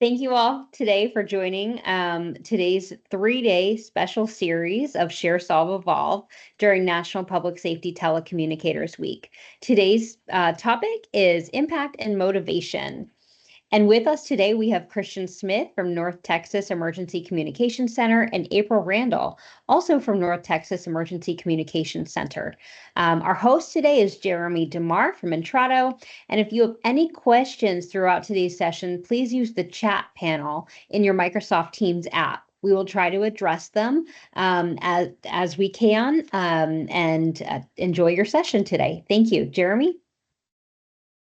Thank you all today for joining today's 3-day special series of Share, Solve, Evolve during National Public Safety Telecommunicators Week. Today's topic is impact and motivation. And with us today, we have Kristian Smith from North Texas Emergency Communications Center and April Randall, also from North Texas Emergency Communications Center. Our host today is Jeremy DeMar from Intrado. And if you have any questions throughout today's session, please use the chat panel in your Microsoft Teams app. We will try to address them as we can and enjoy your session today. Thank you. Jeremy?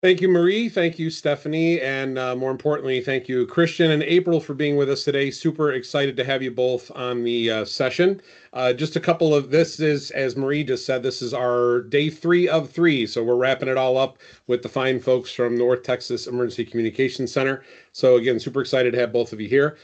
Thank you, Marie. Thank you, Stephanie. And more importantly, thank you, Kristian and April, for being with us today. Super excited to have you both on the session. Just a couple of, this is, as Marie just said, this is our day 3 of 3. So we're wrapping it all up with the fine folks from North Texas Emergency Communications Center. So again, super excited to have both of you here.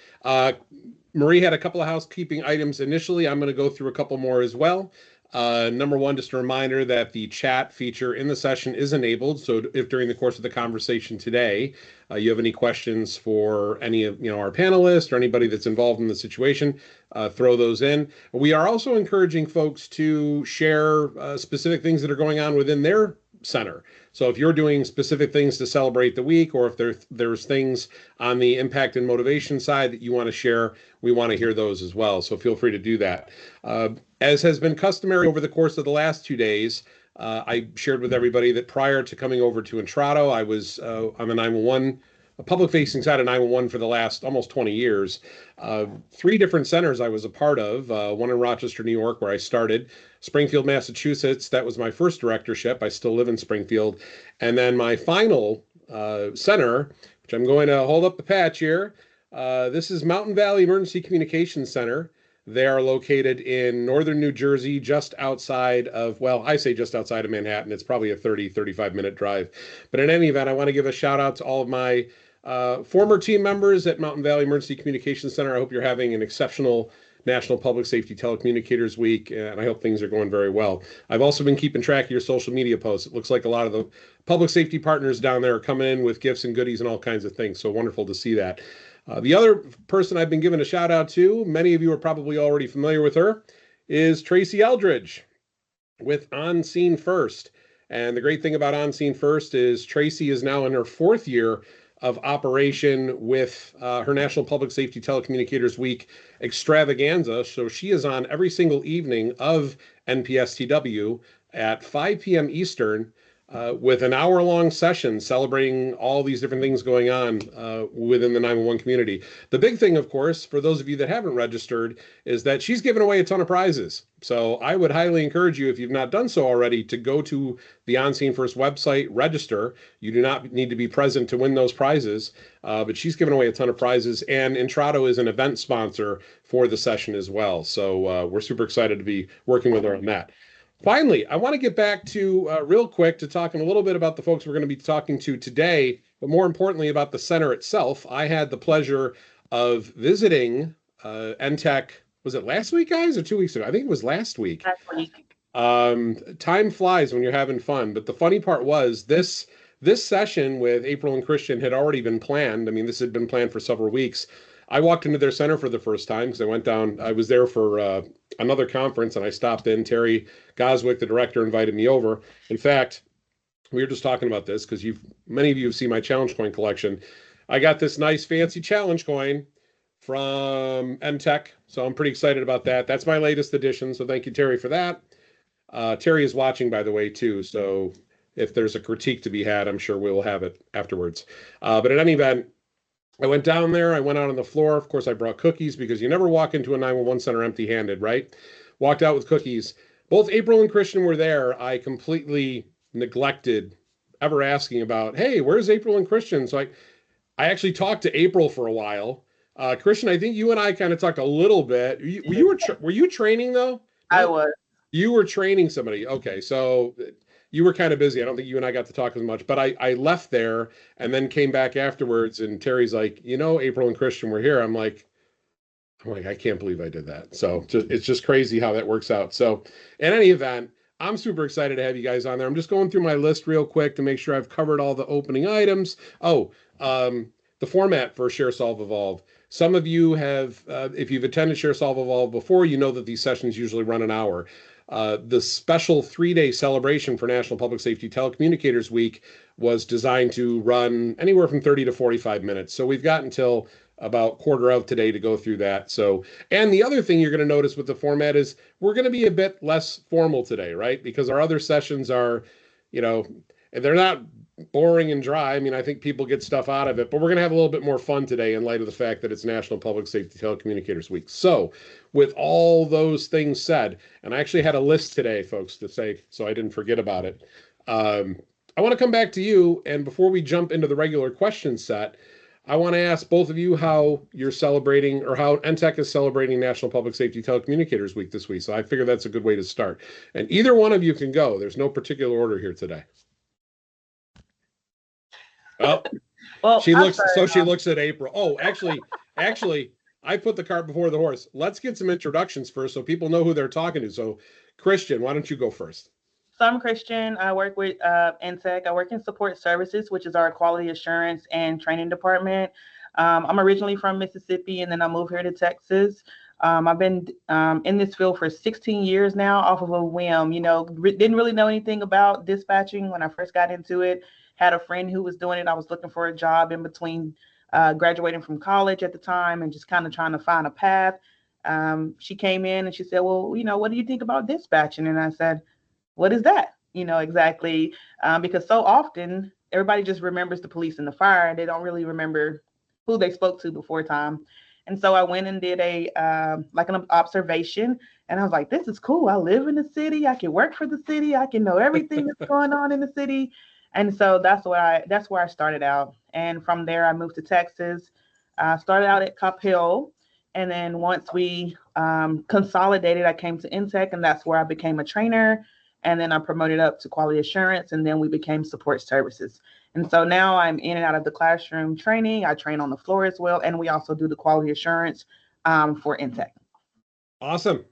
Marie had a couple of housekeeping items initially. I'm going to go through a couple more as well. Number one, just a reminder that the chat feature in the session is enabled. So if during the course of the conversation today, you have any questions for any of our panelists or anybody that's involved in the situation, throw those in. We are also encouraging folks to share specific things that are going on within their center. So if you're doing specific things to celebrate the week, or if there's things on the impact and motivation side that you want to share, we want to hear those as well. So feel free to do that. As has been customary over the course of the last 2 days, I shared with everybody that prior to coming over to Intrado, I was on the 911, a public-facing side of 911 for the last almost 20 years. 3 different centers I was a part of, one in Rochester, New York, where I started, Springfield, Massachusetts. That was my first directorship. I still live in Springfield. And then my final center, which I'm going to hold up the patch here, this is Mountain Valley Emergency Communications Center. They are located in northern New Jersey, just outside of, well, I say just outside of Manhattan. It's probably a 35-minute drive. But in any event, I want to give a shout out to all of my former team members at Mountain Valley Emergency Communications Center. I hope you're having an exceptional National Public Safety Telecommunicators Week, and I hope things are going very well. I've also been keeping track of your social media posts. It looks like a lot of the public safety partners down there are coming in with gifts and goodies and all kinds of things, so wonderful to see that. The other person I've been giving a shout out to, many of you are probably already familiar with her, is Tracy Eldridge with On Scene First. And the great thing about On Scene First is Tracy is now in her 4th year of operation with her National Public Safety Telecommunicators Week extravaganza. So she is on every single evening of NPSTW at 5 p.m. Eastern with an hour-long session celebrating all these different things going on within the 911 community. The big thing, of course, for those of you that haven't registered, is that she's giving away a ton of prizes. So I would highly encourage you, if you've not done so already, to go to the On Scene First website, register. You do not need to be present to win those prizes, but she's giving away a ton of prizes, and Intrado is an event sponsor for the session as well. So we're super excited to be working with her on that. Finally, I want to get back to real quick to talking a little bit about the folks we're going to be talking to today, but more importantly about the center itself. I had the pleasure of visiting NTECC. Was it last week, guys, or 2 weeks ago? I think it was last week. Time flies when you're having fun. But the funny part was this session with April and Kristian had already been planned. I mean, this had been planned for several weeks. I walked into their center for the first time because I went down. I was there for another conference, and I stopped in. Terry Goswick, the director, invited me over. In fact, we were just talking about this because many of you have seen my challenge coin collection. I got this nice fancy challenge coin from NTECC, so I'm pretty excited about that. That's my latest edition, so thank you, Terry, for that. Terry is watching, by the way, too, so if there's a critique to be had, I'm sure we'll have it afterwards. But in any event, I went down there. I went out on the floor. Of course, I brought cookies because you never walk into a 911 center empty-handed, right? Walked out with cookies. Both April and Kristian were there. I completely neglected ever asking about, hey, where's April and Kristian? So I actually talked to April for a while. Kristian, I think you and I kind of talked a little bit. Were you training though? I was. You were training somebody. Okay, so you were kind of busy. I don't think you and I got to talk as much, but I left there and then came back afterwards, and Terry's like, April and Kristian were here. I'm like, I can't believe I did that. So it's just crazy how that works out. So in any event, I'm super excited to have you guys on there. I'm just going through my list real quick to make sure I've covered all the opening items. the format for Share, Solve, Evolve. Some of you have, if you've attended Share, Solve, Evolve before, you know that these sessions usually run an hour. The special 3-day celebration for National Public Safety Telecommunicators Week was designed to run anywhere from 30 to 45 minutes. So we've got until about quarter of today to go through that. So, and the other thing you're going to notice with the format is we're going to be a bit less formal today, right? Because our other sessions are, they're not boring and dry. I mean, I think people get stuff out of it, but we're going to have a little bit more fun today in light of the fact that it's National Public Safety Telecommunicators Week. So with all those things said, and I actually had a list today, folks, to say, so I didn't forget about it. I want to come back to you. And before we jump into the regular question set, I want to ask both of you how you're celebrating or how NTECC is celebrating National Public Safety Telecommunicators Week this week. So I figure that's a good way to start. And either one of you can go. There's no particular order here today. Well, she looks at April. Oh, actually, I put the cart before the horse. Let's get some introductions first so people know who they're talking to. So Kristian, why don't you go first? So I'm Kristian. I work with NTECC. I work in support services, which is our quality assurance and training department. I'm originally from Mississippi, and then I moved here to Texas. I've been in this field for 16 years now off of a whim. Didn't really know anything about dispatching when I first got into it. Had a friend who was doing it. I was looking for a job in between graduating from college at the time and just kind of trying to find a path. She came in and she said, well, what do you think about dispatching? And I said, what is that? Exactly. Because so often everybody just remembers the police and the fire. They don't really remember who they spoke to before time. And so I went and did an observation, and I was like, this is cool. I live in the city. I can work for the city. I can know everything that's going on in the city. And so that's where I started out. And from there, I moved to Texas. Started out at Cop Hill. And then once we consolidated, I came to NTECC, and that's where I became a trainer. And then I promoted up to quality assurance, and then we became support services. And so now I'm in and out of the classroom training. I train on the floor as well. And we also do the quality assurance for NTECC. Awesome.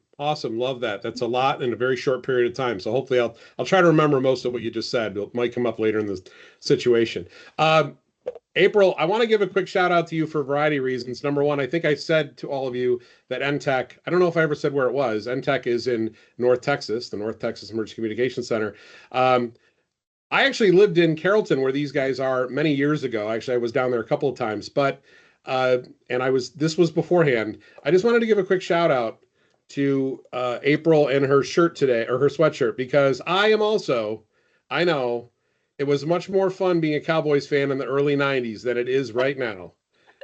Love that. That's a lot in a very short period of time. So hopefully I'll try to remember most of what you just said. It might come up later in the situation. April, I want to give a quick shout out to you for a variety of reasons. Number one, I think I said to all of you that NTECC, I don't know if I ever said where it was. NTECC is in North Texas, the North Texas Emergency Communications Center. I actually lived in Carrollton, where these guys are, many years ago. Actually, I was down there a couple of times, but this was beforehand. I just wanted to give a quick shout out to April and her shirt today, or her sweatshirt, because I know it was much more fun being a Cowboys fan in the early 90s than it is right now.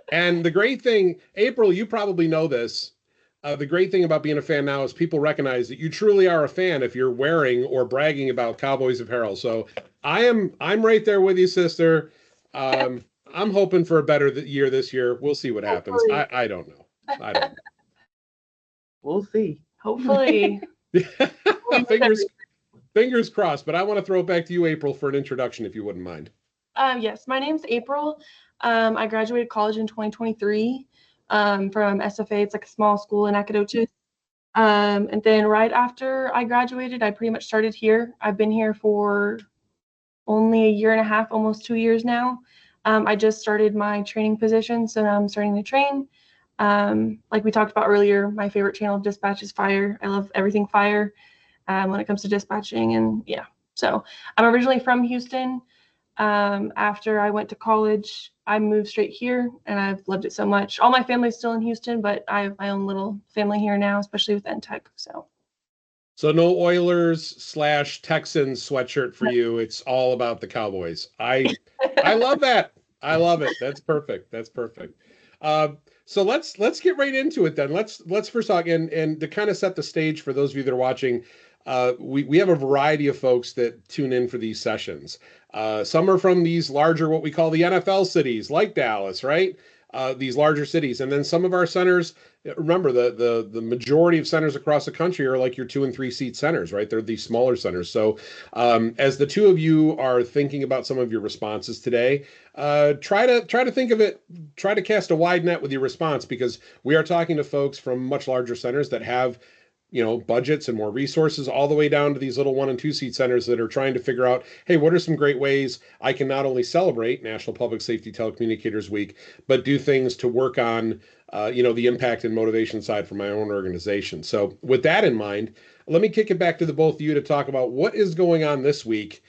And the great thing, April, you probably know this, the great thing about being a fan now is people recognize that you truly are a fan if you're wearing or bragging about Cowboys apparel. So I'm right there with you, sister. I'm hoping for a better year this year. We'll see what happens. I don't know. We'll see. Hopefully. Fingers crossed, but I want to throw it back to you, April, for an introduction, if you wouldn't mind. Yes, my name's April. I graduated college in 2023 from SFA. It's like a small school in Nacogdoches. And then right after I graduated, I pretty much started here. I've been here for only a year and a half, almost 2 years now. I just started my training position, so now I'm starting to train. Like we talked about earlier, my favorite channel of dispatch is fire. I love everything fire when it comes to dispatching, and yeah. So I'm originally from Houston. After I went to college, I moved straight here, and I've loved it so much. All my family's still in Houston, but I have my own little family here now, especially with NTECC. So no Oilers/Texans sweatshirt for you. It's all about the Cowboys. I love that. I love it. That's perfect. So let's get right into it then. Let's first talk and to kind of set the stage for those of you that are watching. We have a variety of folks that tune in for these sessions. Some are from these larger, what we call the NFL cities, like Dallas, right? These larger cities. And then some of our centers, remember the majority of centers across the country are like your 2 and 3 seat centers, right? They're these smaller centers. So as the two of you are thinking about some of your responses today, try to think of it, try to cast a wide net with your response, because we are talking to folks from much larger centers that have budgets and more resources, all the way down to these little 1 and 2 seat centers that are trying to figure out, hey, what are some great ways I can not only celebrate National Public Safety Telecommunicators Week, but do things to work on, the impact and motivation side for my own organization. So with that in mind, let me kick it back to the both of you to talk about what is going on this week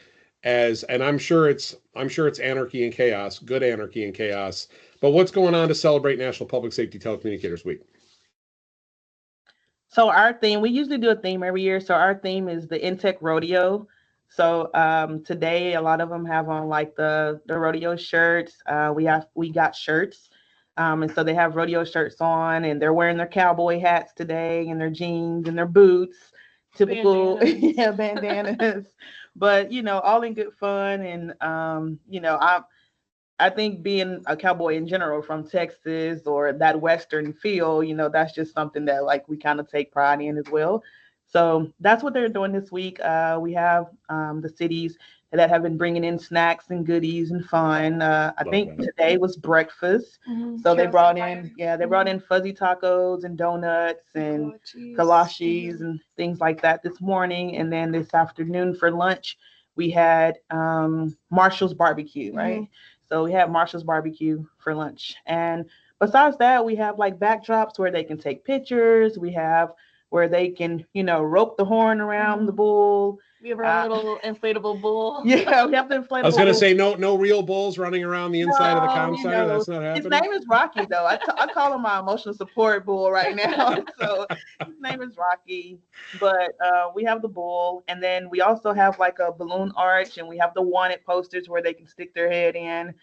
and I'm sure it's anarchy and chaos, good anarchy and chaos, but what's going on to celebrate National Public Safety Telecommunicators Week? So our theme, we usually do a theme every year. So our theme is the NTECC rodeo. So today, a lot of them have on like the rodeo shirts. We got shirts. And so they have rodeo shirts on, and they're wearing their cowboy hats today and their jeans and their boots, typical Bandanas. bandanas. But, all in good fun. And, I think being a cowboy in general from Texas or that Western feel, that's just something that like we kind of take pride in as well. So that's what they're doing this week. We have the cities that have been bringing in snacks and goodies and fun. I think today was breakfast. Mm-hmm. So they brought in fuzzy tacos and donuts and kolaches and things like that this morning. And then this afternoon for lunch, we had Marshall's barbecue, right? Mm-hmm. So we had Marshall's barbecue for lunch. And besides that, we have like backdrops where they can take pictures. We have where they can, rope the horn around the bull. We have our little inflatable bull. Yeah, we have the inflatable bull. I was going to say no real bulls running around the inside of the comm center. That's not happening. His name is Rocky, though. I call him my emotional support bull right now. So his name is Rocky. But we have the bull. And then we also have like a balloon arch, and we have the wanted posters where they can stick their head in.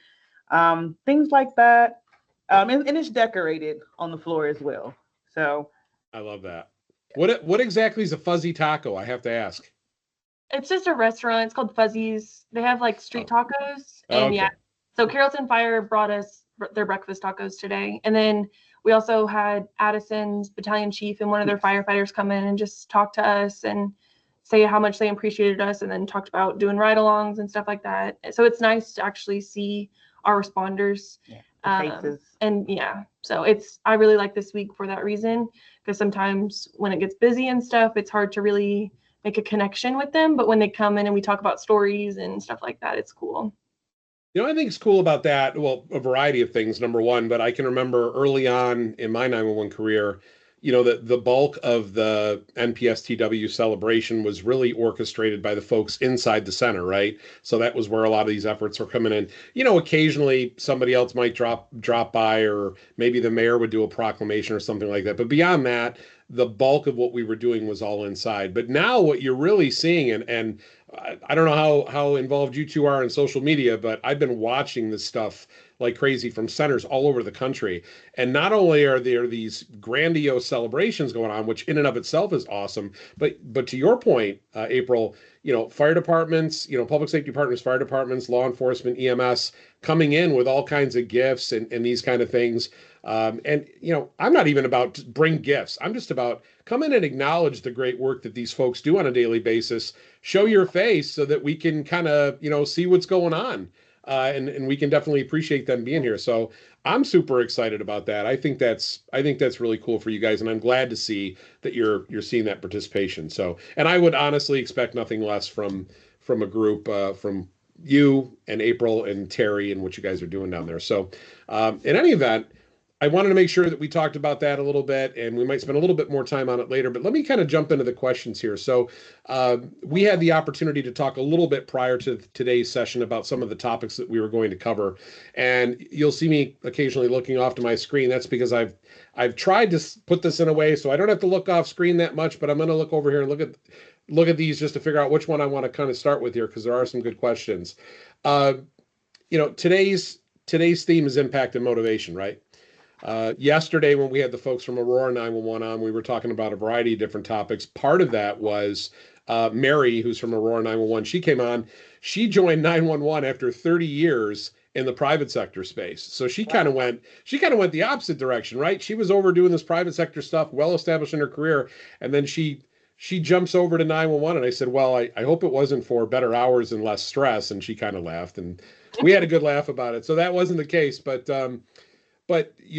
Things like that. And it's decorated on the floor as well. So I love that. What exactly is a fuzzy taco? I have to ask. It's just a restaurant. It's called Fuzzy's. They have like street tacos. And okay. Yeah. So Carrollton Fire brought us their breakfast tacos today. And then we also had Addison's battalion chief and one of their firefighters come in and just talk to us and say how much they appreciated us, and then talked about doing ride-alongs and stuff like that. So it's nice to actually see our responders. Yeah, so I really like this week for that reason, because sometimes when it gets busy and stuff, it's hard to really make a connection with them. But when they come in and we talk about stories and stuff like that, it's cool. I think it's cool about that. Well, a variety of things, number one, but I can remember early on in my 911 career, the bulk of the NPSTW celebration was really orchestrated by the folks inside the center, right? So that was where a lot of these efforts were coming in. Occasionally somebody else might drop by, or maybe the mayor would do a proclamation or something like that. But beyond that, the bulk of what we were doing was all inside. But now what you're really seeing, and I don't know how involved you two are in social media, but I've been watching this stuff like crazy from centers all over the country. And not only are there these grandiose celebrations going on, which in and of itself is awesome, but to your point, April, fire departments, public safety partners, fire departments, law enforcement, EMS coming in with all kinds of gifts and these kind of things. I'm not even about to bring gifts. I'm just about come in and acknowledge the great work that these folks do on a daily basis. Show your face so that we can kind of, see what's going on. And we can definitely appreciate them being here. So I'm super excited about that. I think that's really cool for you guys, and I'm glad to see that you're seeing that participation. So, and I would honestly expect nothing less from a group from you and April and Terry and what you guys are doing down there. So, in any event, I wanted to make sure that we talked about that a little bit, and we might spend a little bit more time on it later, but let me kind of jump into the questions here. So we had the opportunity to talk a little bit prior to today's session about some of the topics that we were going to cover, and you'll see me occasionally looking off to my screen. That's because I've tried to put this in a way so I don't have to look off screen that much, but I'm going to look over here and look at these just to figure out which one I want to kind of start with here, because there are some good questions. Today's theme is impact and motivation, right? Yesterday, when we had the folks from Aurora 911 on, we were talking about a variety of different topics. Part of that was Mary, who's from Aurora 911. She came on. She joined 911 after 30 years in the private sector space. So she kind of went the opposite direction, right? She was over doing this private sector stuff, well established in her career, and then she jumps over to 911. And I said, well, I hope it wasn't for better hours and less stress. And she kind of laughed, and we had a good laugh about it. So that wasn't the case, but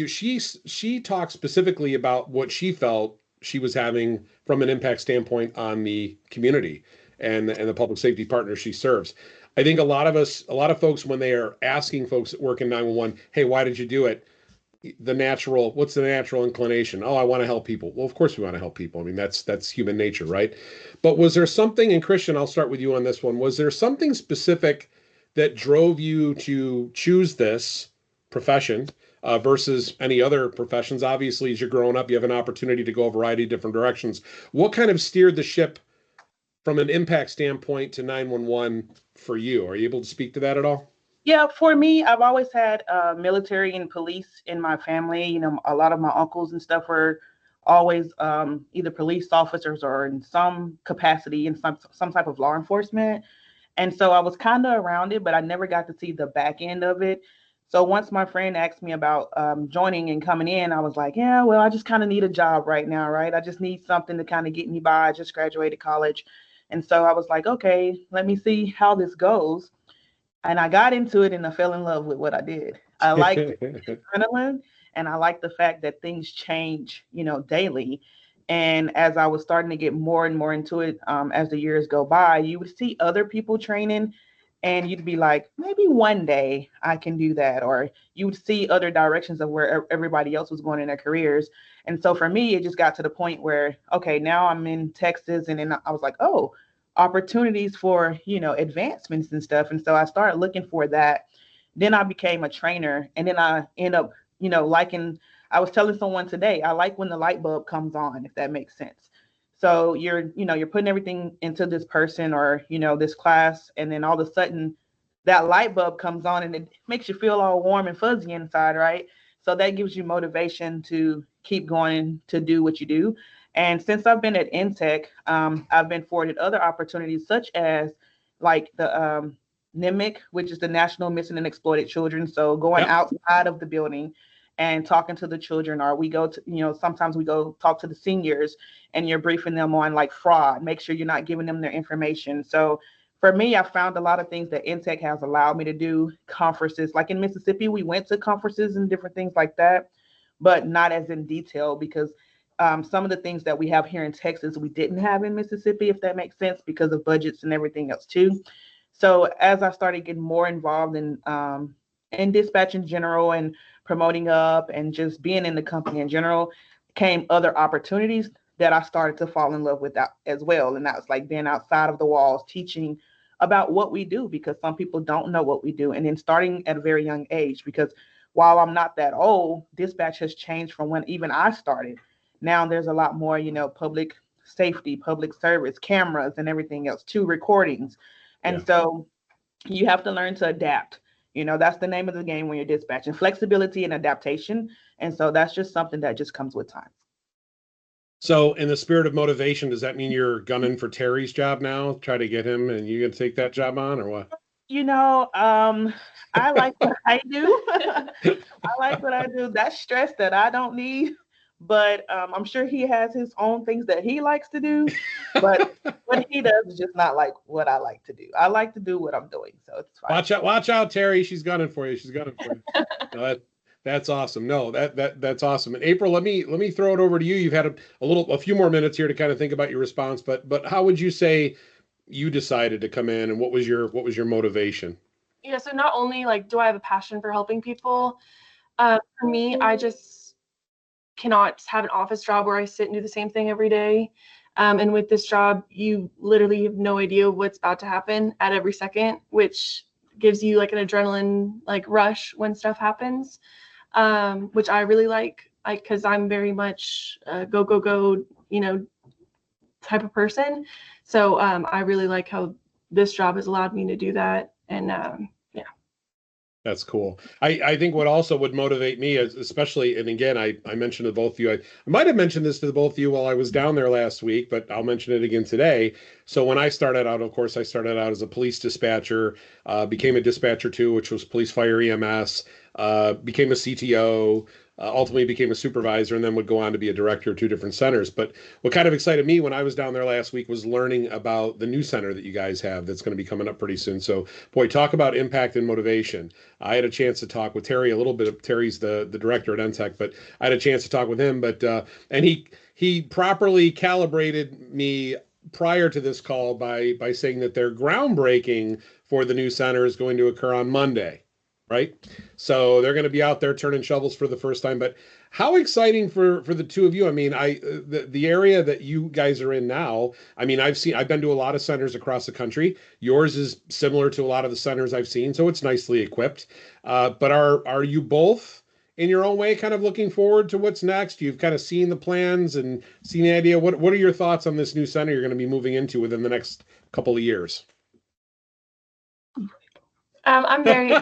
she talked specifically about what she felt she was having from an impact standpoint on the community and the public safety partners she serves. I think a lot of folks, when they are asking folks that work in 911, hey, why did you do it? What's the natural inclination? Oh, I want to help people. Well, of course we want to help people. I mean, that's human nature, right? But was there something, and Kristian, I'll start with you on this one. Was there something specific that drove you to choose this profession versus any other professions? Obviously, as you're growing up, you have an opportunity to go a variety of different directions. What kind of steered the ship from an impact standpoint to 911 for you? Are you able to speak to that at all? Yeah, for me, I've always had military and police in my family. You know, a lot of my uncles and stuff were always either police officers or in some capacity in some type of law enforcement. And so I was kind of around it, but I never got to see the back end of it. So once my friend asked me about joining and coming in, I was like, yeah, well, I just kind of need a job right now, right? I just need something to kind of get me by. I just graduated college. And so I was like, okay, let me see how this goes. And I got into it and I fell in love with what I did. I liked adrenaline, and I like the fact that things change, you know, daily. And as I was starting to get more and more into it, as the years go by, you would see other people training and you'd be like, maybe one day I can do that. Or you would see other directions of where everybody else was going in their careers. And so for me, it just got to the point where, okay, now I'm in Texas. And then I was like, oh, opportunities for, you know, advancements and stuff. And so I started looking for that. Then I became a trainer, and then I end up, you know, liking, I was telling someone today, I like when the light bulb comes on, if that makes sense. So you're putting everything into this person or, you know, this class, and then all of a sudden that light bulb comes on and it makes you feel all warm and fuzzy inside, right? So that gives you motivation to keep going to do what you do. And since I've been at NTECC, I've been afforded other opportunities such as like the NMIC, which is the National Missing and Exploited Children. So going outside of the building and talking to the children, or we go to, you know, sometimes we go talk to the seniors and you're briefing them on like fraud, make sure you're not giving them their information. So for me, I found a lot of things that NTECC has allowed me to do. Conferences, like in Mississippi, we went to conferences and different things like that, but not as in detail because some of the things that we have here in Texas, we didn't have in Mississippi, if that makes sense, because of budgets and everything else too. So as I started getting more involved in dispatch in general and promoting up and just being in the company in general, came other opportunities that I started to fall in love with that as well. And that's like being outside of the walls, teaching about what we do, because some people don't know what we do. And then starting at a very young age, because while I'm not that old, dispatch has changed from when even I started. Now there's a lot more, you know, public safety, public service, cameras and everything else, too, recordings. And so you have to learn to adapt. You know, that's the name of the game when you're dispatching, flexibility and adaptation. And so that's just something that just comes with time. So in the spirit of motivation, does that mean you're gunning for Terry's job now? Try to get him and you're going to take that job on or what? You know, I like what I do. I like what I do. That's stress that I don't need. But I'm sure he has his own things that he likes to do. But what he does is just not like what I like to do. I like to do what I'm doing. So it's fine. Watch out, Terry. She's gunning for you. She's gunning for you. No, that's awesome. No, that's awesome. And April, let me throw it over to you. You've had a few more minutes here to kind of think about your response. But how would you say you decided to come in, and what was your motivation? Yeah. So not only like do I have a passion for helping people, for me, I just cannot have an office job where I sit and do the same thing every day. And with this job, you literally have no idea what's about to happen at every second, which gives you like an adrenaline like rush when stuff happens, which I really like, because I'm very much go, you know, type of person. So I really like how this job has allowed me to do that. And That's cool. I think what also would motivate me, especially, and again, I mentioned to both of you, I might have mentioned this to both of you while I was down there last week, but I'll mention it again today. So when I started out, of course, I started out as a police dispatcher, became a dispatcher too, which was police, fire, EMS, became a CTO, ultimately became a supervisor, and then would go on to be a director of 2 different centers. But what kind of excited me when I was down there last week was learning about the new center that you guys have that's going to be coming up pretty soon. So, boy, talk about impact and motivation. I had a chance to talk with Terry a little bit. Terry's the director at NTECC, but I had a chance to talk with him. But and he properly calibrated me prior to this call by saying that their groundbreaking for the new center is going to occur on Monday, right? So they're going to be out there turning shovels for the first time. But how exciting for the two of you. I mean, the area that you guys are in now, I mean, I've been to a lot of centers across the country. Yours is similar to a lot of the centers I've seen, so it's nicely equipped. But are you both in your own way kind of looking forward to what's next? You've kind of seen the plans and seen the idea. What are your thoughts on this new center you're going to be moving into within the next couple of years? I'm very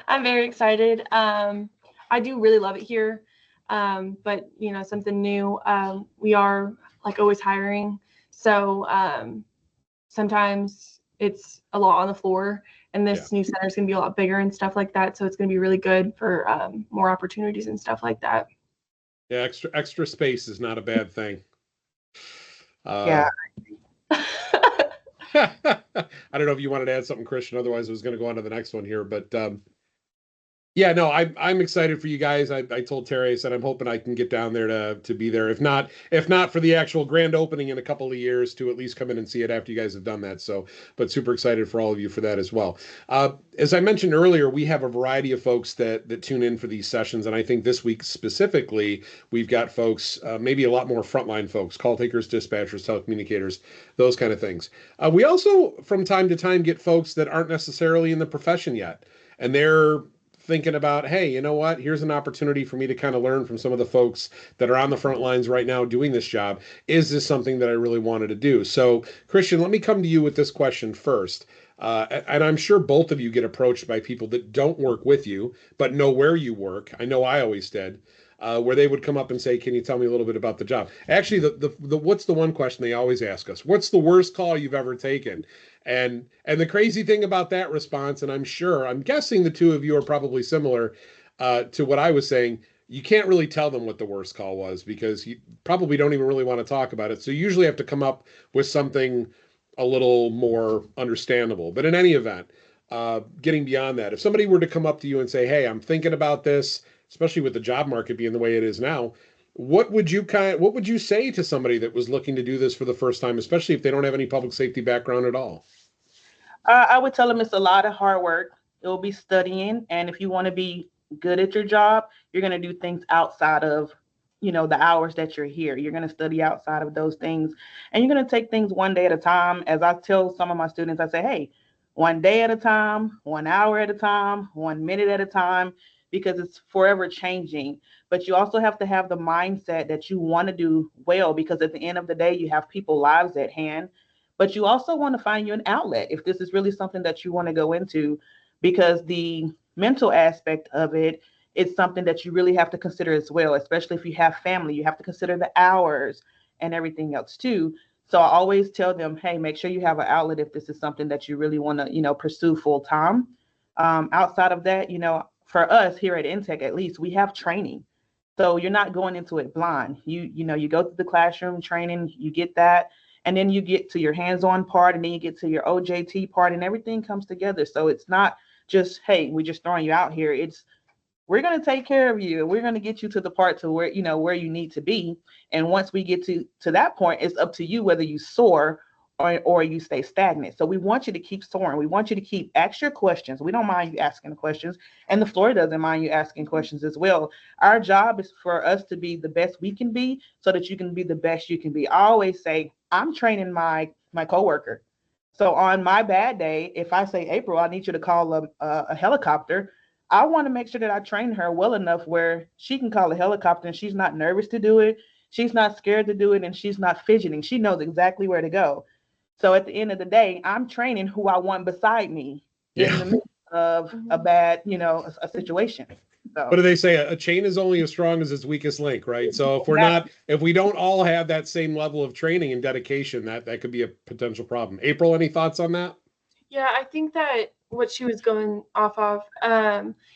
I'm very excited. I do really love it here. But you know, something new. We are like always hiring. So sometimes it's a lot on the floor, and this new center is going to be a lot bigger and stuff like that. So it's going to be really good for more opportunities and stuff like that. Yeah, extra space is not a bad thing. Yeah. I don't know if you wanted to add something, Kristian. Otherwise, I was going to go on to the next one here. But yeah, no, I'm excited for you guys. I told Terry, I said I'm hoping I can get down there to be there. If not for the actual grand opening in a couple of years, to at least come in and see it after you guys have done that. So, but super excited for all of you for that as well. As I mentioned earlier, we have a variety of folks that tune in for these sessions, and I think this week specifically, we've got folks, maybe a lot more frontline folks, call takers, dispatchers, telecommunicators, those kind of things. We also, from time to time, get folks that aren't necessarily in the profession yet, and they're thinking about, hey, you know what? Here's an opportunity for me to kind of learn from some of the folks that are on the front lines right now doing this job. Is this something that I really wanted to do? So, Kristian, let me come to you with this question first. And I'm sure both of you get approached by people that don't work with you, but know where you work. I know I always did. Where they would come up and say, can you tell me a little bit about the job? Actually, what's the one question they always ask us? What's the worst call you've ever taken? And the crazy thing about that response, and I'm guessing the two of you are probably similar to what I was saying, you can't really tell them what the worst call was because you probably don't even really want to talk about it. So you usually have to come up with something a little more understandable. But in any event, getting beyond that, if somebody were to come up to you and say, hey, I'm thinking about this, especially with the job market being the way it is now, what would you say to somebody that was looking to do this for the first time, especially if they don't have any public safety background at all? I would tell them it's a lot of hard work. It will be studying, and if you want to be good at your job, you're going to do things outside of, the hours that you're here. You're going to study outside of those things, and you're going to take things one day at a time. As I tell some of my students, I say, hey, 1 day at a time, 1 hour at a time, 1 minute at a time, because it's forever changing. But you also have to have the mindset that you want to do well, because at the end of the day, you have people's lives at hand. But you also want to find you an outlet if this is really something that you want to go into, because the mental aspect of it is something that you really have to consider as well, especially if you have family. You have to consider the hours and everything else too. So I always tell them, hey, make sure you have an outlet if this is something that you really want to, pursue full time. Outside of that, for us here at NTECC, at least, we have training. So you're not going into it blind. You go through the classroom training, you get that, and then you get to your hands-on part, and then you get to your OJT part, and everything comes together. So it's not just, hey, we're just throwing you out here. It's, we're going to take care of you. We're going to get you to the part to where, where you need to be. And once we get to that point, it's up to you whether you soar or you stay stagnant. So we want you to keep soaring. We want you to keep ask your questions. We don't mind you asking the questions, and the floor doesn't mind you asking questions as well. Our job is for us to be the best we can be so that you can be the best you can be. I always say, I'm training my coworker. So on my bad day, if I say, April, I need you to call a helicopter, I want to make sure that I train her well enough where she can call a helicopter and she's not nervous to do it. She's not scared to do it, and she's not fidgeting. She knows exactly where to go. So at the end of the day, I'm training who I want beside me in the midst of a bad, a situation. So. What do they say? A chain is only as strong as its weakest link, right? So if we don't all have that same level of training and dedication, that could be a potential problem. April, any thoughts on that? Yeah, I think that what she was going off of,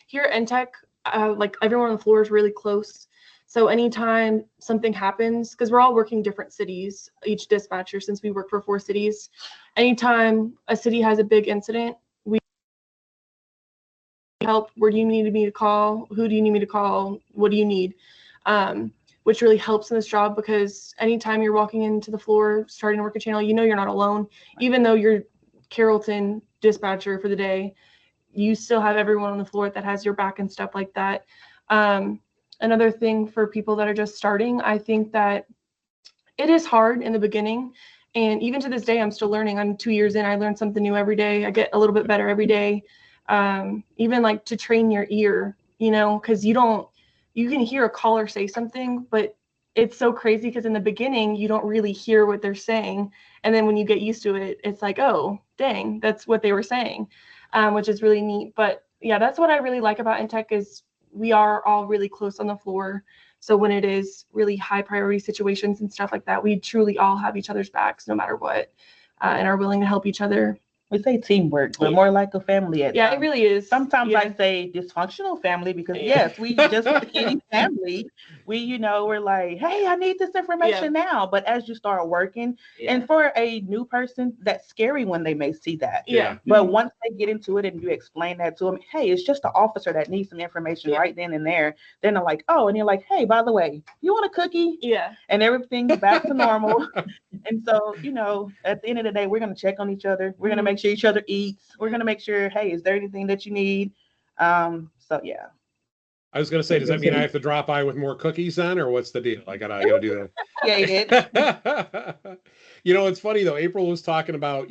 here at NTECC, like everyone on the floor is really close. So anytime something happens, because we're all working different cities, each dispatcher, since we work for 4 cities, anytime a city has a big incident, we help. Where do you need me to call? Who do you need me to call? What do you need? which really helps in this job, because anytime you're walking into the floor, starting to work a channel, you know you're not alone. Even though you're Carrollton dispatcher for the day, you still have everyone on the floor that has your back and stuff like that. Another thing for people that are just starting, I think that it is hard in the beginning. And even to this day, I'm still learning. I'm 2 years in. I learn something new every day. I get a little bit better every day. Even like to train your ear, because you can hear a caller say something, but it's so crazy because in the beginning, you don't really hear what they're saying. And then when you get used to it, it's like, oh, dang, that's what they were saying, which is really neat. But yeah, that's what I really like about NTECC is we are all really close on the floor. So when it is really high priority situations and stuff like that, we truly all have each other's backs no matter what, and are willing to help each other. We say teamwork, but more like a family at times. It really is. Sometimes I say dysfunctional family because yes, we just like any family, we're like, hey, I need this information now. But as you start working, and for a new person, that's scary when they may see that. But once they get into it and you explain that to them, hey, it's just the officer that needs some information right then and there. Then they're like, oh, and you're like, hey, by the way, you want a cookie? And everything's back to normal. And so, at the end of the day, we're going to check on each other. We're going to make sure each other eats. We're going to make sure, hey, is there anything that you need? So, yeah. I was going to say, does that mean I have to drop by with more cookies then, or what's the deal? I gotta do that. Yeah, you did. It's funny though. April was talking about,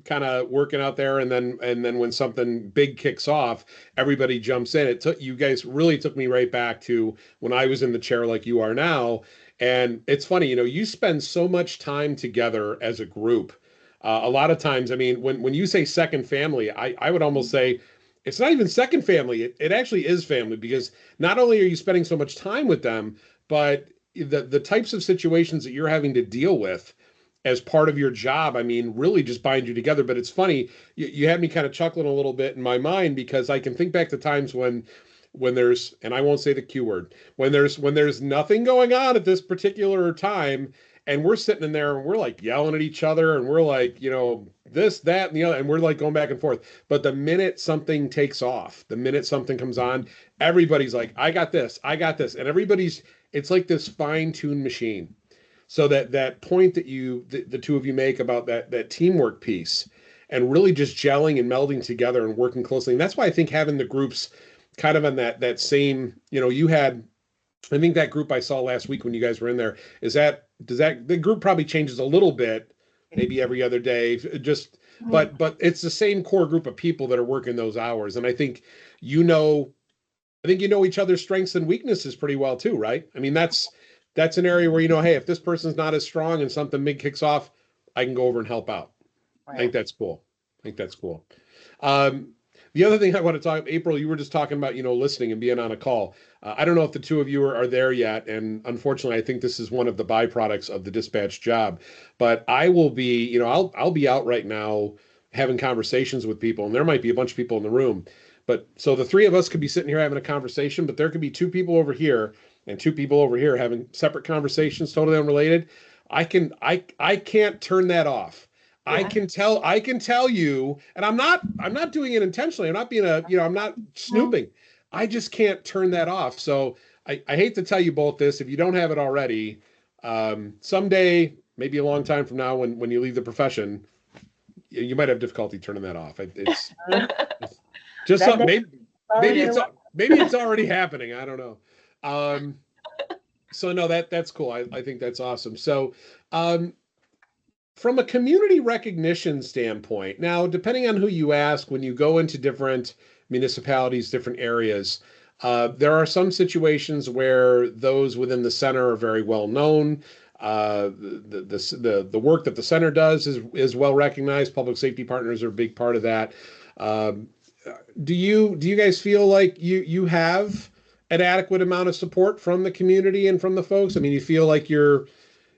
kind of working out there, and then when something big kicks off, everybody jumps in. You guys really took me right back to when I was in the chair like you are now. And it's funny, you spend so much time together as a group. A lot of times, I mean, when you say second family, I would almost say it's not even second family. It actually is family, because not only are you spending so much time with them, but the types of situations that you're having to deal with as part of your job, I mean, really just bind you together. But it's funny, you had me kind of chuckling a little bit in my mind, because I can think back to times when there's, and I won't say the Q word, when there's nothing going on at this particular time, and we're sitting in there and we're like yelling at each other, and we're like, this, that, and the other, and we're like going back and forth. But the minute something takes off, the minute something comes on, everybody's like, I got this, and it's like this fine-tuned machine. So that point that the two of you make about that teamwork piece, and really just gelling and melding together and working closely. And that's why I think having the groups kind of on that same, you had, I think that group I saw last week when you guys were in there, the group probably changes a little bit, maybe every other day, but it's the same core group of people that are working those hours. And I think, you know each other's strengths and weaknesses pretty well too, right? I mean, that's an area where, hey, if this person's not as strong and something big kicks off, I can go over and help out. Right. I think that's cool. The other thing I want to talk, April, you were just talking about, listening and being on a call. I don't know if the two of you are there yet. And unfortunately, I think this is one of the byproducts of the dispatch job. But I will be, I'll be out right now having conversations with people, and there might be a bunch of people in the room. But so the three of us could be sitting here having a conversation, but there could be two people over here and two people over here having separate conversations, totally unrelated. I can't turn that off. Yeah. I can tell you, and I'm not doing it intentionally. I'm not being I'm not snooping. I just can't turn that off. So I hate to tell you both this, if you don't have it already, someday, maybe a long time from now, when you leave the profession, you might have difficulty turning that off. It's just something, maybe it's already happening. I don't know. So no, that's cool. I think that's awesome. So, from a community recognition standpoint, now, depending on who you ask, when you go into different municipalities, different areas, there are some situations where those within the center are very well known. The work that the center does is well recognized. Public safety partners are a big part of that. Do you guys feel like you have an adequate amount of support from the community and from the folks? I mean, you feel like you're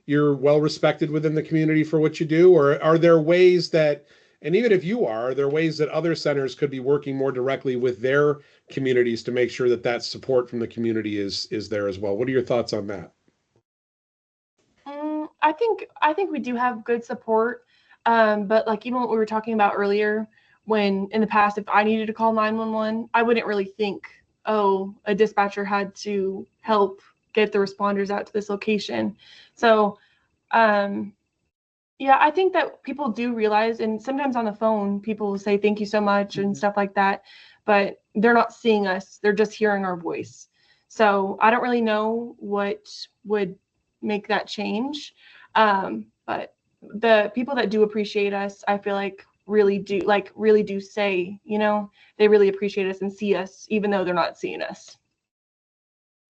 well respected within the community for what you do, or are there ways that, and even if you are there ways that other centers could be working more directly with their communities to make sure that support from the community is there as well? What are your thoughts on that? I think we do have good support, but like even what we were talking about earlier, when in the past, if I needed to call 911, I wouldn't really think, oh, a dispatcher had to help get the responders out to this location. So, yeah, I think that people do realize, and sometimes on the phone, people will say thank you so much and stuff like that, but they're not seeing us. They're just hearing our voice. So I don't really know what would make that change. But the people that do appreciate us, I feel like really do say, they really appreciate us and see us, even though they're not seeing us.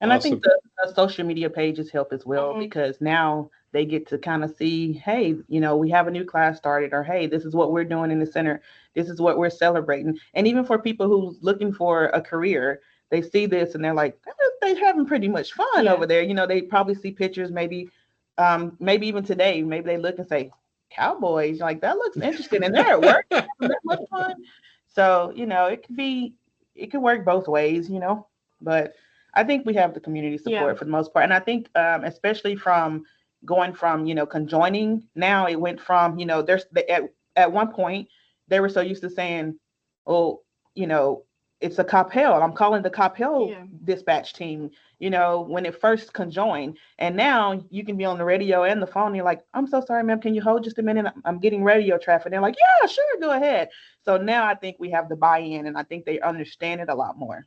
And awesome. I think the social media pages help as well, because now they get to kind of see, hey, we have a new class started, or hey, this is what we're doing in the center. This is what we're celebrating. And even for people who's looking for a career, they see this and they're like, they're having pretty much fun over there. They probably see pictures, maybe even today, maybe they look and say, Cowboys, like that looks interesting, and they're at work. That much fun. So, it could work both ways, but I think we have the community support for the most part. And I think, especially from going from, conjoining, now it went from, at one point they were so used to saying, oh, it's a Coppell. I'm calling the Coppell dispatch team, when it first conjoined. And now you can be on the radio and the phone. And you're like, I'm so sorry, ma'am. Can you hold just a minute? I'm getting radio traffic. They're like, yeah, sure. Go ahead. So now I think we have the buy-in, and I think they understand it a lot more.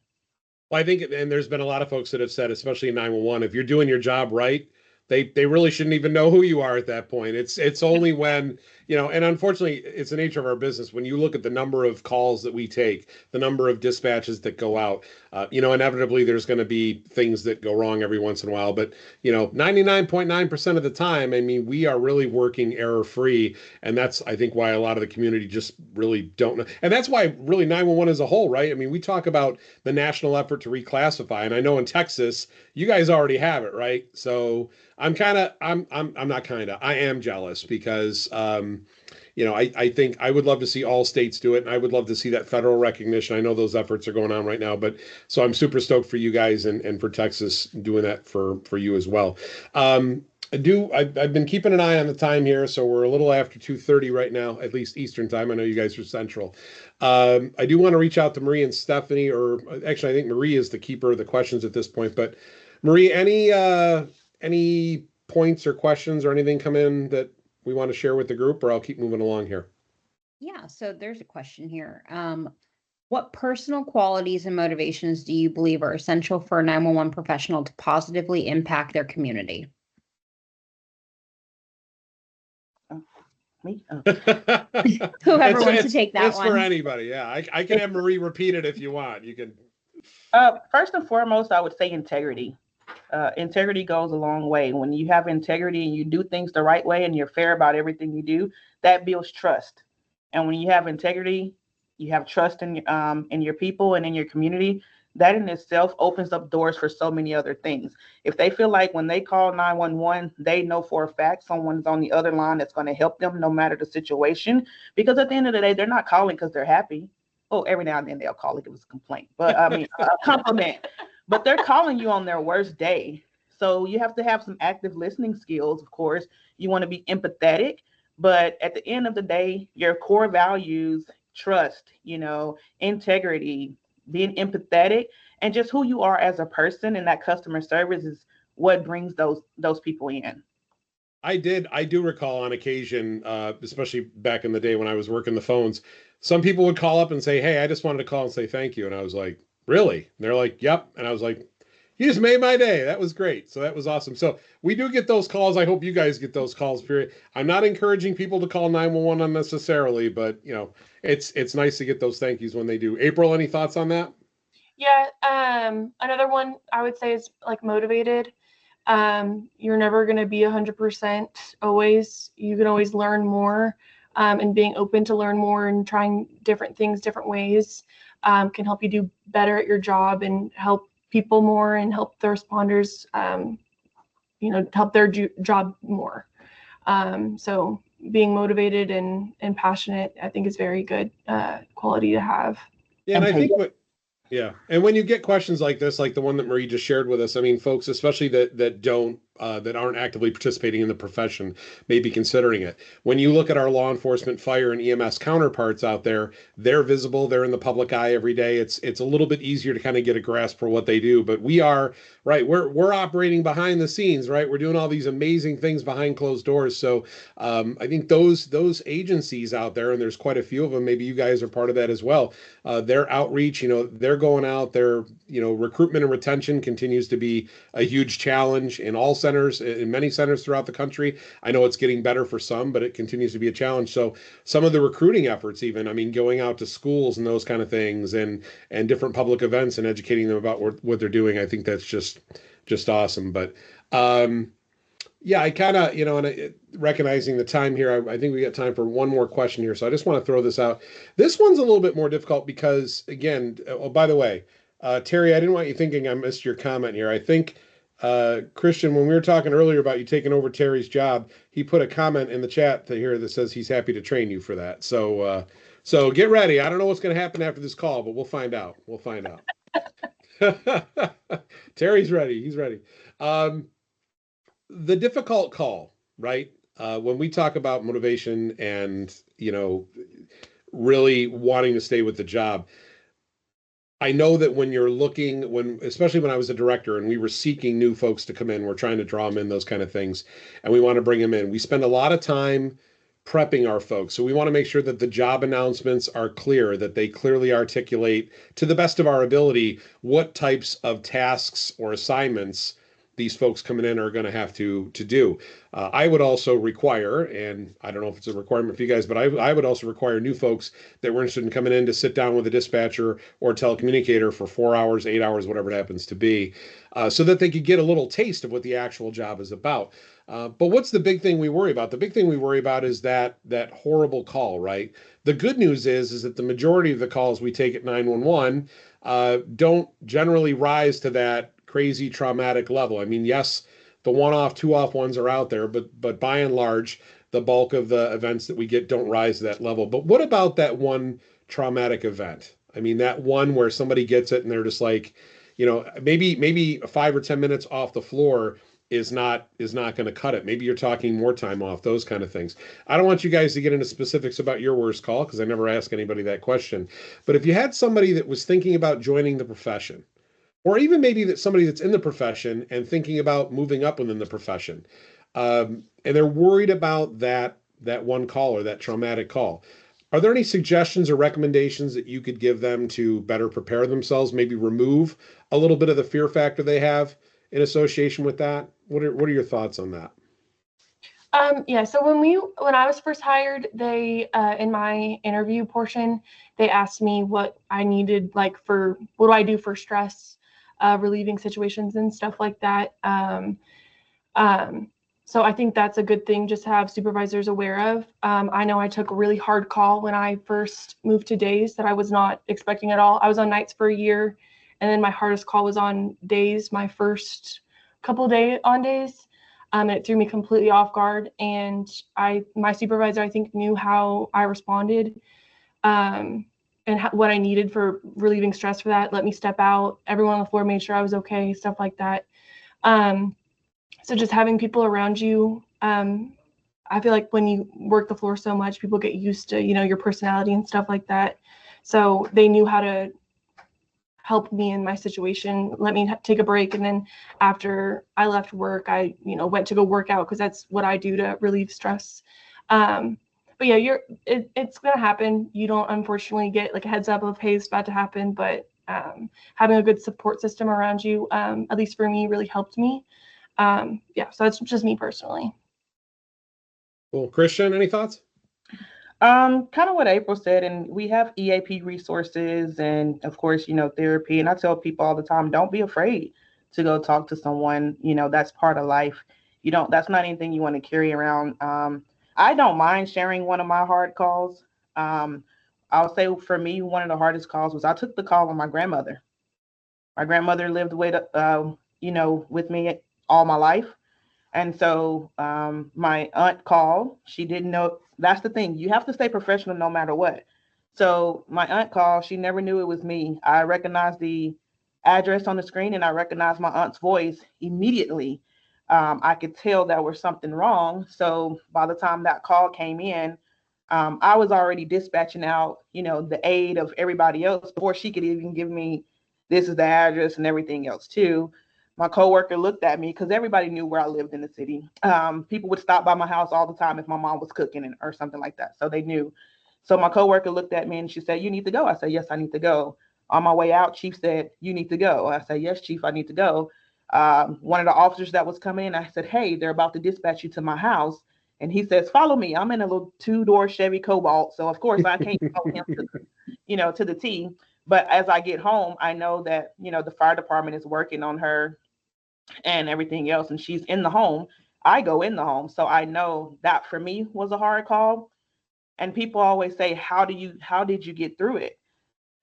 Well, I think, and there's been a lot of folks that have said, especially in 911, if you're doing your job right, they really shouldn't even know who you are at that point. It's only when, and unfortunately, it's the nature of our business. When you look at the number of calls that we take, the number of dispatches that go out, inevitably there's going to be things that go wrong every once in a while. But, 99.9% of the time, I mean, we are really working error-free. And that's, I think, why a lot of the community just really don't know. And that's why really 911 as a whole, right? I mean, we talk about the national effort to reclassify. And I know in Texas, you guys already have it, right? So I am jealous because, I think I would love to see all states do it, and I would love to see that federal recognition. I know those efforts are going on right now, but so I'm super stoked for you guys and for Texas doing that for you as well. I've been keeping an eye on the time here, so we're a little after 2:30 right now, at least Eastern time. I know you guys are Central. I do want to reach out to Marie and Stephanie, or actually I think Marie is the keeper of the questions at this point, but Marie, any points or questions or anything come in that we want to share with the group, or I'll keep moving along here? Yeah, so there's a question here. What personal qualities and motivations do you believe are essential for a 911 professional to positively impact their community? Me? Oh. Whoever wants to take that it's one. It's for anybody, yeah. I can have Marie repeat it if you want. You can. First and foremost, I would say integrity. Integrity goes a long way. When you have integrity and you do things the right way and you're fair about everything you do, that builds trust. And when you have integrity, you have trust in your people and in your community. That in itself opens up doors for so many other things. If they feel like when they call 911, they know for a fact someone's on the other line that's going to help them no matter the situation. Because at the end of the day, they're not calling because they're happy. Oh, every now and then they'll call it if it's a complaint. But I mean, a compliment. But they're calling you on their worst day. So you have to have some active listening skills, of course. You want to be empathetic. But at the end of the day, your core values, trust, integrity, being empathetic, and just who you are as a person, and that customer service is what brings those people in. I do recall on occasion, especially back in the day when I was working the phones, some people would call up and say, hey, I just wanted to call and say thank you. And I was like, really? And they're like, yep. And I was like, you just made my day. That was great. So that was awesome. So we do get those calls. I hope you guys get those calls. Period. I'm not encouraging people to call 911 unnecessarily, but it's nice to get those thank yous when they do. April, any thoughts on that? Yeah. Another one I would say is like motivated. You're never going to be 100% always. You can always learn more, and being open to learn more and trying different things, different ways, can help you do better at your job and help people more and help the responders, help their job more. So being motivated and passionate, I think is very good quality to have. Yeah, and I think and when you get questions like this, like the one that Marie just shared with us, I mean, folks, especially that don't that aren't actively participating in the profession may be considering it. When you look at our law enforcement, fire, and EMS counterparts out there, they're visible, they're in the public eye every day. It's a little bit easier to kind of get a grasp for what they do, but we are, right, we're operating behind the scenes, right? We're doing all these amazing things behind closed doors. So I think those agencies out there, and there's quite a few of them, maybe you guys are part of that as well, their outreach, they're going out, their recruitment and retention continues to be a huge challenge in all centers, in many centers throughout the country. I know it's getting better for some, but it continues to be a challenge. So some of the recruiting efforts, even, I mean, going out to schools and those kind of things, and different public events and educating them about what they're doing, I think that's just awesome. But yeah, I kind of, and recognizing the time here, I think we got time for one more question here. So I just want to throw this out. This one's a little bit more difficult because, again, oh, by the way, Terry, I didn't want you thinking I missed your comment here. I think, Kristian, when we were talking earlier about you taking over Terry's job, he put a comment in the chat here that says he's happy to train you for that. So get ready. I don't know what's going to happen after this call, but we'll find out. Terry's ready. He's ready. The difficult call, right? When we talk about motivation and, really wanting to stay with the job, I know that when you're looking, especially when I was a director and we were seeking new folks to come in, we're trying to draw them in, those kind of things, and we want to bring them in. We spend a lot of time prepping our folks. So we want to make sure that the job announcements are clear, that they clearly articulate to the best of our ability what types of tasks or assignments these folks coming in are going to have to do. I would also require, and I don't know if it's a requirement for you guys, but I would also require new folks that were interested in coming in to sit down with a dispatcher or telecommunicator for 4 hours, 8 hours, whatever it happens to be, so that they could get a little taste of what the actual job is about. But what's the big thing we worry about? The big thing we worry about is that horrible call, right? The good news is that the majority of the calls we take at 911 don't generally rise to that crazy traumatic level. I mean, yes, the one-off, two-off ones are out there, but by and large, the bulk of the events that we get don't rise to that level. But what about that one traumatic event? I mean, that one where somebody gets it and they're just like, maybe 5 or 10 minutes off the floor is not going to cut it. Maybe you're talking more time off, those kind of things. I don't want you guys to get into specifics about your worst call because I never ask anybody that question. But if you had somebody that was thinking about joining the profession, or even maybe that somebody that's in the profession and thinking about moving up within the profession, and they're worried about that one call or that traumatic call, are there any suggestions or recommendations that you could give them to better prepare themselves, maybe remove a little bit of the fear factor they have in association with that? What are your thoughts on that? Yeah, so when I was first hired, they in my interview portion, they asked me what I needed, like, for what do I do for stress relieving situations and stuff like that. So I think that's a good thing just to have supervisors aware of. I know I took a really hard call when I first moved to days that I was not expecting at all. I was on nights for a year, and then my hardest call was on days, my first couple of days on days. And it threw me completely off guard. And my supervisor, I think, knew how I responded and what I needed for relieving stress for that. Let me step out. Everyone on the floor made sure I was okay, stuff like that. So just having people around you, I feel like when you work the floor so much, people get used to, your personality and stuff like that. So they knew how to help me in my situation, let me take a break. And then after I left work, I, went to go work out because that's what I do to relieve stress. But yeah, it's going to happen. You don't unfortunately get like a heads up of, hey, it's about to happen, but having a good support system around you, at least for me, really helped me. Yeah, so that's just me personally. Well, Kristian, any thoughts? Kind of what April said, and we have EAP resources and of course, therapy. And I tell people all the time, don't be afraid to go talk to someone, that's part of life. That's not anything you want to carry around. I don't mind sharing one of my hard calls. I'll say for me, one of the hardest calls was I took the call on my grandmother. My grandmother lived with me all my life. And so my aunt called. She didn't know. That's the thing. You have to stay professional no matter what. So my aunt called. She never knew it was me. I recognized the address on the screen and I recognized my aunt's voice immediately. I could tell there was something wrong. So by the time that call came in, I was already dispatching out, the aid of everybody else before she could even give me, this is the address and everything else too. My coworker looked at me because everybody knew where I lived in the city. People would stop by my house all the time if my mom was cooking or something like that. So they knew. So my coworker looked at me and she said, "You need to go." I said, "Yes, I need to go." On my way out, Chief said, "You need to go." I said, "Yes, Chief, I need to go." One of the officers that was coming in, I said, "Hey, they're about to dispatch you to my house." And he says, "Follow me." I'm in a little 2-door Chevy Cobalt. So of course I can't follow him to the T. But as I get home, I know that, the fire department is working on her and everything else. And she's in the home. I go in the home. So I know that for me was a hard call. And people always say, how did you get through it?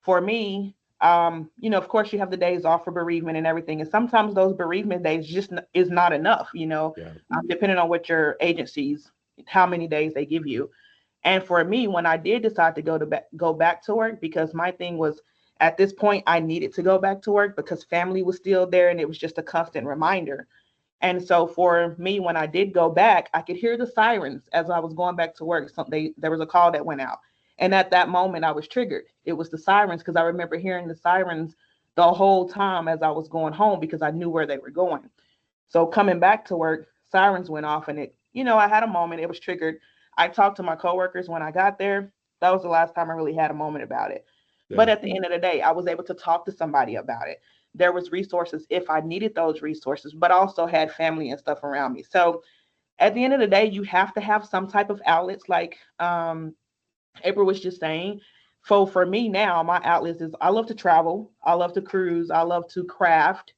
For me, of course you have the days off for bereavement and everything. And sometimes those bereavement days just is not enough, depending on what your agencies, how many days they give you. And for me, when I did decide to go back to work, because my thing was at this point, I needed to go back to work because family was still there and it was just a constant reminder. And so for me, when I did go back, I could hear the sirens as I was going back to work. There was a call that went out. And at that moment, I was triggered. It was the sirens because I remember hearing the sirens the whole time as I was going home because I knew where they were going. So coming back to work, sirens went off and I had a moment. It was triggered. I talked to my coworkers when I got there. That was the last time I really had a moment about it. Yeah. But at the end of the day, I was able to talk to somebody about it. There was resources if I needed those resources, but also had family and stuff around me. So at the end of the day, you have to have some type of outlets like April was just saying. So for me now, my outlets is I love to travel. I love to cruise. I love to craft,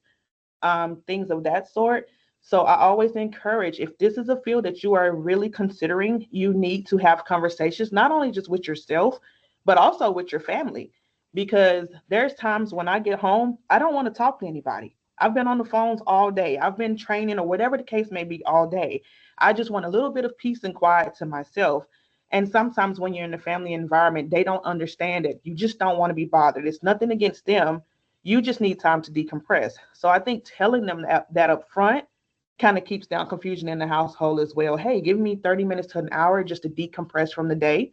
things of that sort. So I always encourage, if this is a field that you are really considering, you need to have conversations, not only just with yourself, but also with your family. Because there's times when I get home, I don't want to talk to anybody. I've been on the phones all day. I've been training or whatever the case may be all day. I just want a little bit of peace and quiet to myself. And sometimes when you're in the family environment, they don't understand it. You just don't want to be bothered. It's nothing against them. You just need time to decompress. So I think telling them that up front kind of keeps down confusion in the household as well. Hey, give me 30 minutes to an hour just to decompress from the day.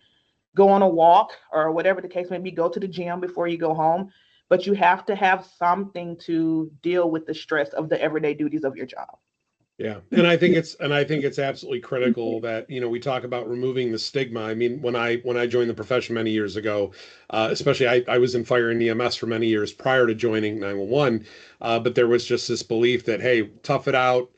Go on a walk or whatever the case may be. Go to the gym before you go home. But you have to have something to deal with the stress of the everyday duties of your job. Yeah. And I think it's absolutely critical that, we talk about removing the stigma. I mean, when I joined the profession many years ago, especially I was in fire and EMS for many years prior to joining 911. But there was just this belief that, hey, tough it out,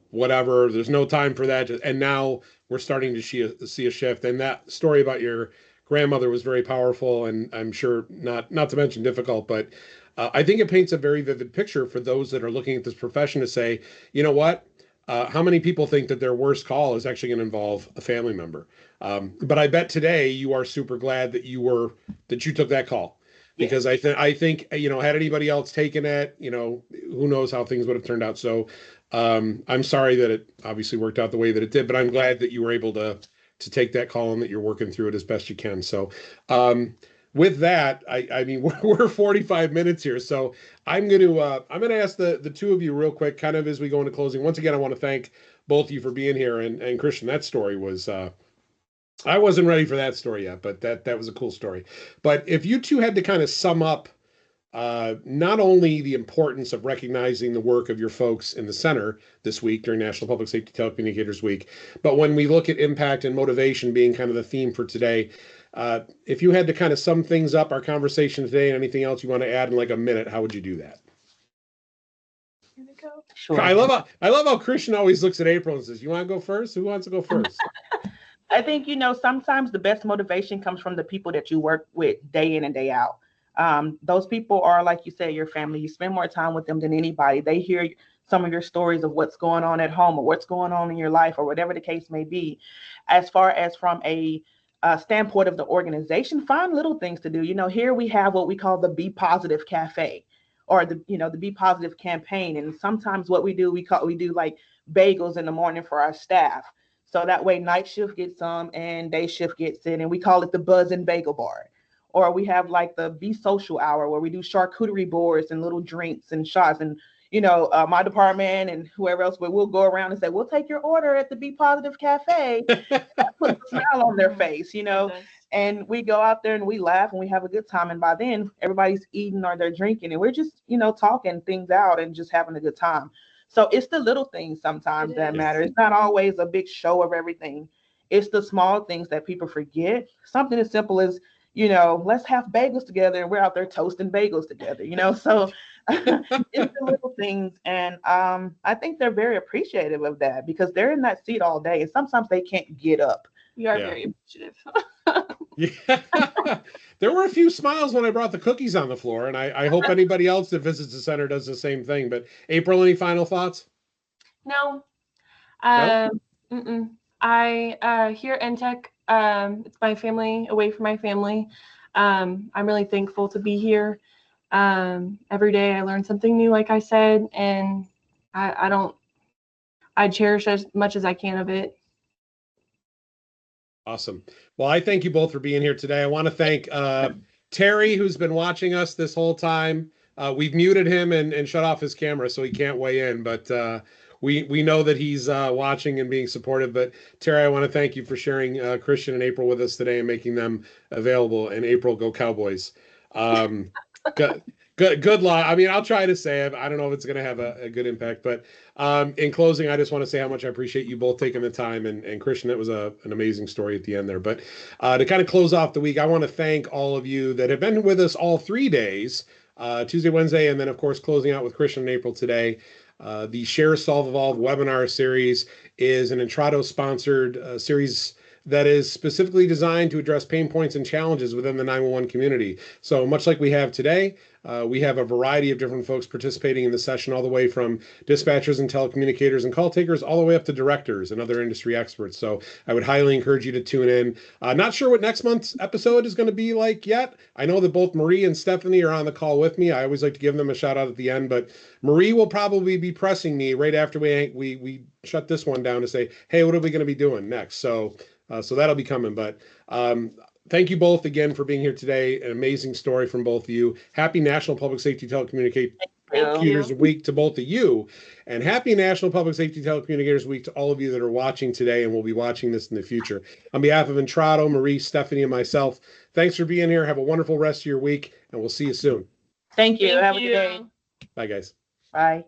whatever, there's no time for that. And now we're starting to see a shift. And that story about your grandmother was very powerful, and I'm sure not to mention difficult, but I think it paints a very vivid picture for those that are looking at this profession to say, you know what, how many people think that their worst call is actually going to involve a family member? But I bet today you are super glad that you took that call, because I think had anybody else taken it, who knows how things would have turned out. So I'm sorry that it obviously worked out the way that it did, but I'm glad that you were able to take that call and that you're working through it as best you can. So with that, I mean, we're 45 minutes here, so I'm going to ask the two of you real quick, kind of as we go into closing. Once again, I want to thank both of you for being here, and Kristian, that story was I wasn't ready for that story yet, but that was a cool story. But if you two had to kind of sum up not only the importance of recognizing the work of your folks in the center this week during National Public Safety Telecommunicators Week, but when we look at impact and motivation being kind of the theme for today, if you had to kind of sum things up, our conversation today, and anything else you want to add in like a minute, how would you do that? Sure. I love how Kristian always looks at April and says, "You want to go first? Who wants to go first?" I think, sometimes the best motivation comes from the people that you work with day in and day out. Those people are, like you said, your family. You spend more time with them than anybody. They hear some of your stories of what's going on at home or what's going on in your life or whatever the case may be. As far as from a standpoint of the organization, find little things to do. Here we have what we call the Be Positive Cafe, or the Be Positive campaign. And sometimes what we do, we do like bagels in the morning for our staff. So that way night shift gets some and day shift gets it. And we call it the Buzz and Bagel Bar. Or we have like the Be Social Hour where we do charcuterie boards and little drinks and shots. And my department and whoever else, but we'll go around and say, we'll take your order at the Be Positive Cafe. That puts a smile on their face, and we go out there and we laugh and we have a good time. And by then everybody's eating or they're drinking and we're just, talking things out and just having a good time. So it's the little things sometimes that matter. It's not always a big show of everything. It's the small things that people forget. Something as simple as, let's have bagels together, and we're out there toasting bagels together, so it's the little things. And I think they're very appreciative of that because they're in that seat all day and sometimes they can't get up. We are very appreciative. Yeah. There were a few smiles when I brought the cookies on the floor, and I hope anybody else that visits the center does the same thing. But April, any final thoughts? No. No? I here at NTECC, it's my family away from my family. I'm really thankful to be here. Every day I learn something new, like I said, and I cherish as much as I can of it. Awesome. Well, I thank you both for being here today. I want to thank Terry, who's been watching us this whole time. We've muted him and shut off his camera so he can't weigh in, but we know that he's watching and being supportive. But Terry, I want to thank you for sharing Kristian and April with us today and making them available. And April, go Cowboys. Good luck. I mean, I'll try to say it. I don't know if it's going to have a good impact, but in closing, I just want to say how much I appreciate you both taking the time. And Kristian, that was an amazing story at the end there. But to kind of close off the week, I want to thank all of you that have been with us all 3 days, Tuesday, Wednesday, and then, of course, closing out with Kristian and April today. The Share, Solve, Evolve webinar series is an Intrado-sponsored series that is specifically designed to address pain points and challenges within the 911 community. So much like we have today, we have a variety of different folks participating in the session, all the way from dispatchers and telecommunicators and call takers, all the way up to directors and other industry experts. So I would highly encourage you to tune in. Not sure what next month's episode is going to be like yet. I know that both Marie and Stephanie are on the call with me. I always like to give them a shout out at the end, but Marie will probably be pressing me right after we shut this one down to say, hey, what are we going to be doing next? So that'll be coming. But thank you both again for being here today. An amazing story from both of you. Happy National Public Safety Telecommunicators Week to both of you. And happy National Public Safety Telecommunicators Week to all of you that are watching today and will be watching this in the future. On behalf of Intrado, Marie, Stephanie, and myself, thanks for being here. Have a wonderful rest of your week, and we'll see you soon. Thank you. Have a good day. Bye, guys. Bye.